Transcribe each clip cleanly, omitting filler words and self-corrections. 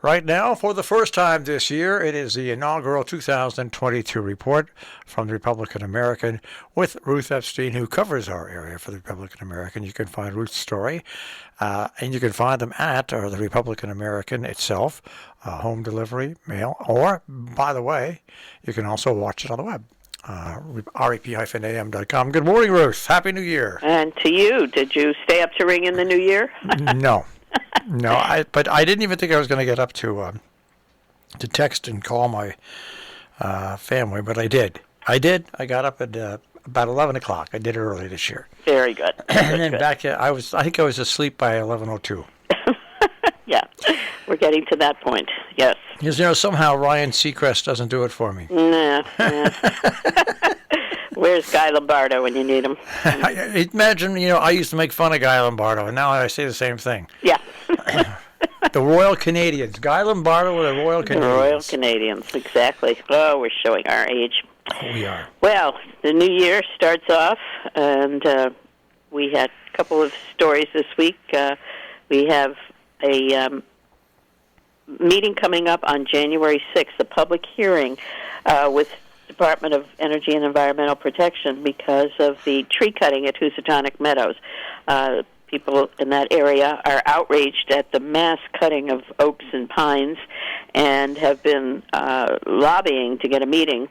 Right now, for the first time this year, it is the inaugural 2022 report from the Republican American with Ruth Epstein, who covers our area for the Republican American. You can find Ruth's story, and you can find them at the Republican American itself, home delivery, mail, or, by the way, you can also watch it on the web. rep-am.com. Good morning, Ruth. Happy New Year. And to you, did you stay up to ring in the New Year? No. But I didn't even think I was going to get up to text and call my family, but I did. I got up at about 11 o'clock. I did it early this year. Very good. And then back, I think I was asleep by 11:02. Yeah, we're getting to that point, yes. Because, somehow Ryan Seacrest doesn't do it for me. Nah. Where's Guy Lombardo when you need him? Imagine, I used to make fun of Guy Lombardo, and now I say the same thing. Yeah. The Royal Canadians. Guy Lombardo with the Royal Canadians. The Royal Canadians, exactly. Oh, we're showing our age. Oh, we are. Well, the new year starts off, and we had a couple of stories this week. We have a meeting coming up on January 6th, a public hearing with Department of Energy and Environmental Protection because of the tree cutting at Housatonic Meadows. People in that area are outraged at the mass cutting of oaks and pines and have been lobbying to get a meeting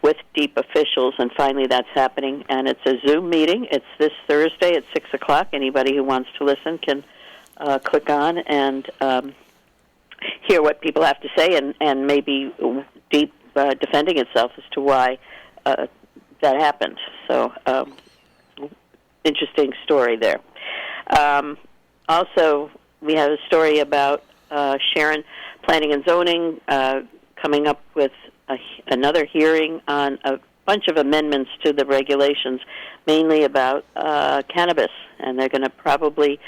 with DEEP officials, and finally that's happening. And it's a Zoom meeting. It's this Thursday at 6 o'clock. Anybody who wants to listen can click on and hear what people have to say, and maybe DEEP defending itself as to why that happened. So, interesting story there. Also, we have a story about Sharon Planning and Zoning coming up with another hearing on a bunch of amendments to the regulations, mainly about cannabis, and they're going to probably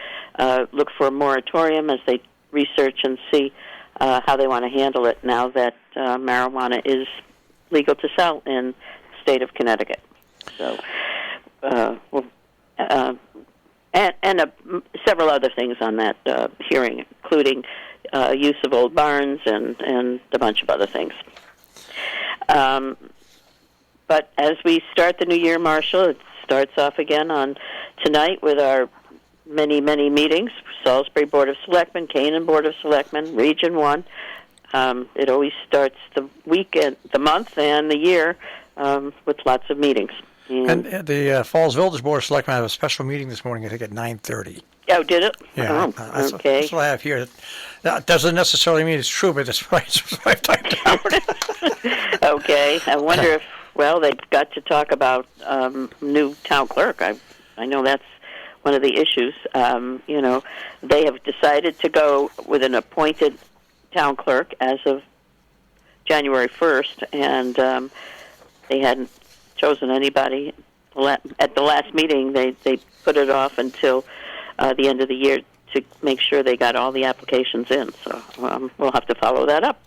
look for a moratorium as they research and see how they want to handle it now that marijuana is legal to sell in the state of Connecticut. So, several other things on that hearing, including use of old barns and a bunch of other things. But as we start the new year, Marshall, it starts off again on tonight with our many, many meetings. Salisbury Board of Selectmen, Canaan Board of Selectmen, Region 1. It always starts the weekend, the month, and the year with lots of meetings. And the Falls Village Board of Selectmen have a special meeting this morning, I think, at 9:30. Oh, did it? Yeah. Oh, okay. That's what I have here. That doesn't necessarily mean it's true, but that's what I've typed out. Okay. I wonder if, they've got to talk about new town clerk. I know that's one of the issues. They have decided to go with an appointed town clerk as of January 1st, and they hadn't chosen anybody. At the last meeting, they put it off until the end of the year to make sure they got all the applications in. So we'll have to follow that up.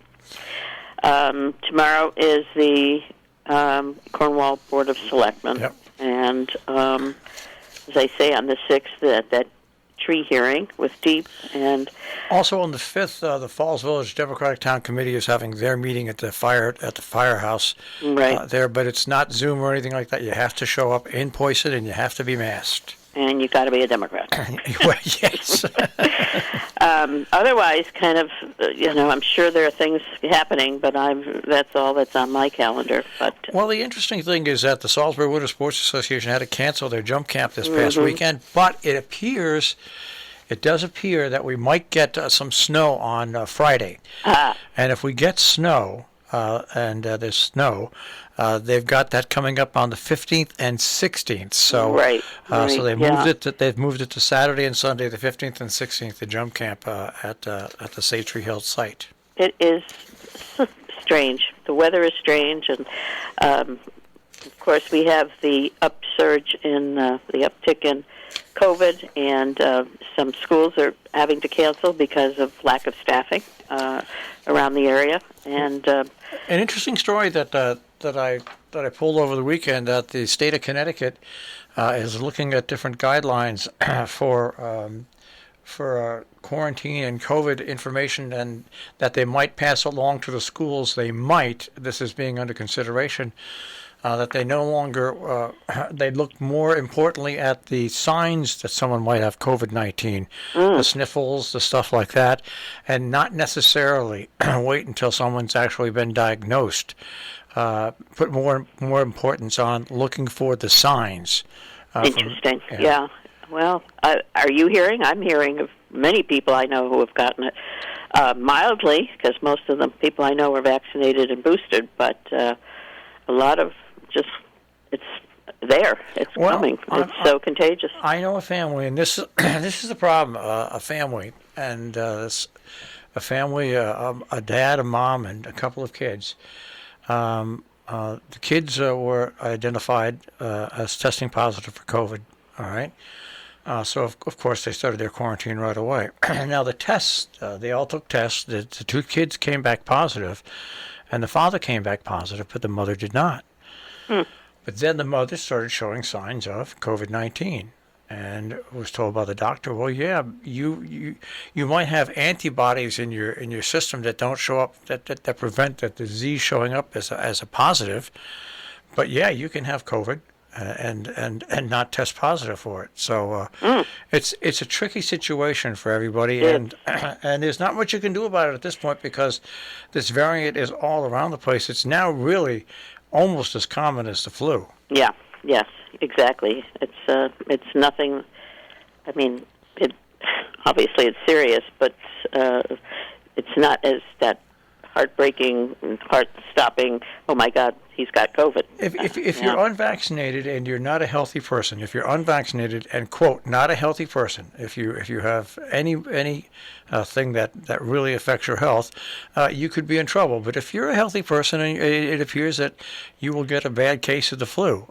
Tomorrow is the Cornwall Board of Selectmen. Yep. And as I say, on the 6th, that tree hearing with DEEP. And also on the 5th, the Falls Village Democratic Town Committee is having their meeting at the firehouse there, but it's not Zoom or anything like that. You have to show up in person, and you have to be masked. And you've got to be a Democrat. Well, yes. Otherwise, kind of, I'm sure there are things happening, but that's all that's on my calendar. But well, the interesting thing is that the Salisbury Winter Sports Association had to cancel their jump camp this past weekend, but it does appear that we might get some snow on Friday. And if we get snow, and there's snow, they've got that coming up on the 15th and 16th. So, so they've moved it to Saturday and Sunday, the 15th and 16th, the jump camp at the Satre Hill site. It is strange. The weather is strange, and of course we have the upsurge in the uptick in COVID, and some schools are having to cancel because of lack of staffing around the area. And an interesting story that I pulled over the weekend, that the state of Connecticut is looking at different guidelines for quarantine and COVID information, and that they might pass along to the schools. They might. This is being under consideration. That they no longer, they look more importantly at the signs that someone might have COVID-19, the sniffles, the stuff like that, and not necessarily wait until someone's actually been diagnosed. Put more importance on looking for the signs. Interesting. Yeah. Well, are you hearing? I'm hearing of many people I know who have gotten it mildly, because most of the people I know are vaccinated and boosted, but a lot of just, it's there. It's coming. It's so contagious. I know a family, and this this is the problem. A family, and a family, a dad, a mom, and a couple of kids. The kids were identified as testing positive for COVID. All right. So of course they started their quarantine right away. Now the tests, they all took tests. The two kids came back positive, and the father came back positive, but the mother did not. But then the mother started showing signs of COVID-19, and was told by the doctor, "Well, yeah, you might have antibodies in your system that don't show up, that prevent that disease showing up as a positive, but yeah, you can have COVID and not test positive for it." So it's a tricky situation for everybody, and there's not much you can do about it at this point, because this variant is all around the place. It's now really almost as common as the flu. Yeah. Yes. Exactly. It's nothing. I mean, obviously it's serious, but it's not as that heartbreaking and heart-stopping. Oh my God, he's got COVID. If you're unvaccinated and you're not a healthy person, if you're unvaccinated and quote not a healthy person, if you have any thing that really affects your health, you could be in trouble. But if you're a healthy person, and it appears that you will get a bad case of the flu.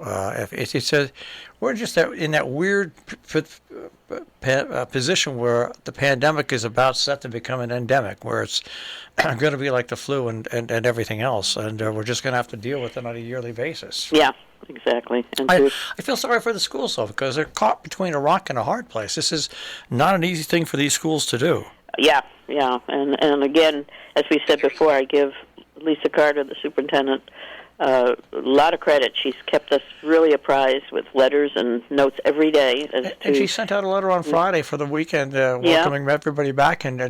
It says we're just in that weird position where the pandemic is about set to become an endemic, where it's going to be like the flu and everything else, and we're just going to have to deal with it on a yearly basis. Yeah, exactly. And I feel sorry for the schools, though, because they're caught between a rock and a hard place. This is not an easy thing for these schools to do. Yeah, and again, as we said before, I give Lisa Carter, the superintendent, a lot of credit. She's kept us really apprised with letters and notes every day. And she sent out a letter on Friday for the weekend, welcoming everybody back and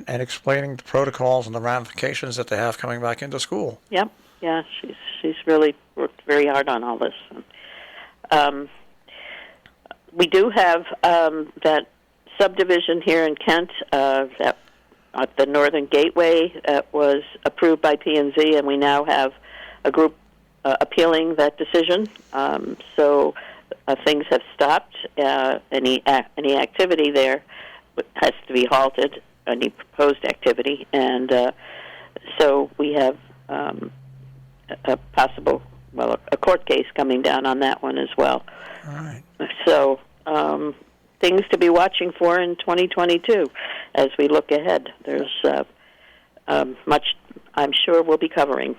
explaining the protocols and the ramifications that they have coming back into school. Yep. Yeah, she's really worked very hard on all this. We do have that subdivision here in Kent, that at the Northern Gateway, that was approved by P&Z, and we now have a group appealing that decision. So things have stopped. Any activity there has to be halted, any proposed activity, and so we have a possible, a court case coming down on that one as well. All right. So things to be watching for in 2022 as we look ahead. There's much I'm sure we'll be covering.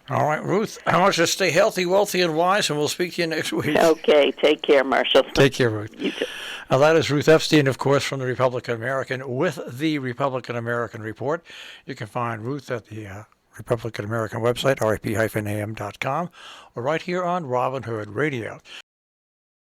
All right, Ruth, I want you to stay healthy, wealthy, and wise, and we'll speak to you next week. Okay, take care, Marshall. Take care, Ruth. You too. That is Ruth Epstein, of course, from the Republican American with the Republican American Report. You can find Ruth at the Republican American website, rip-am.com, or right here on Robin Hood Radio.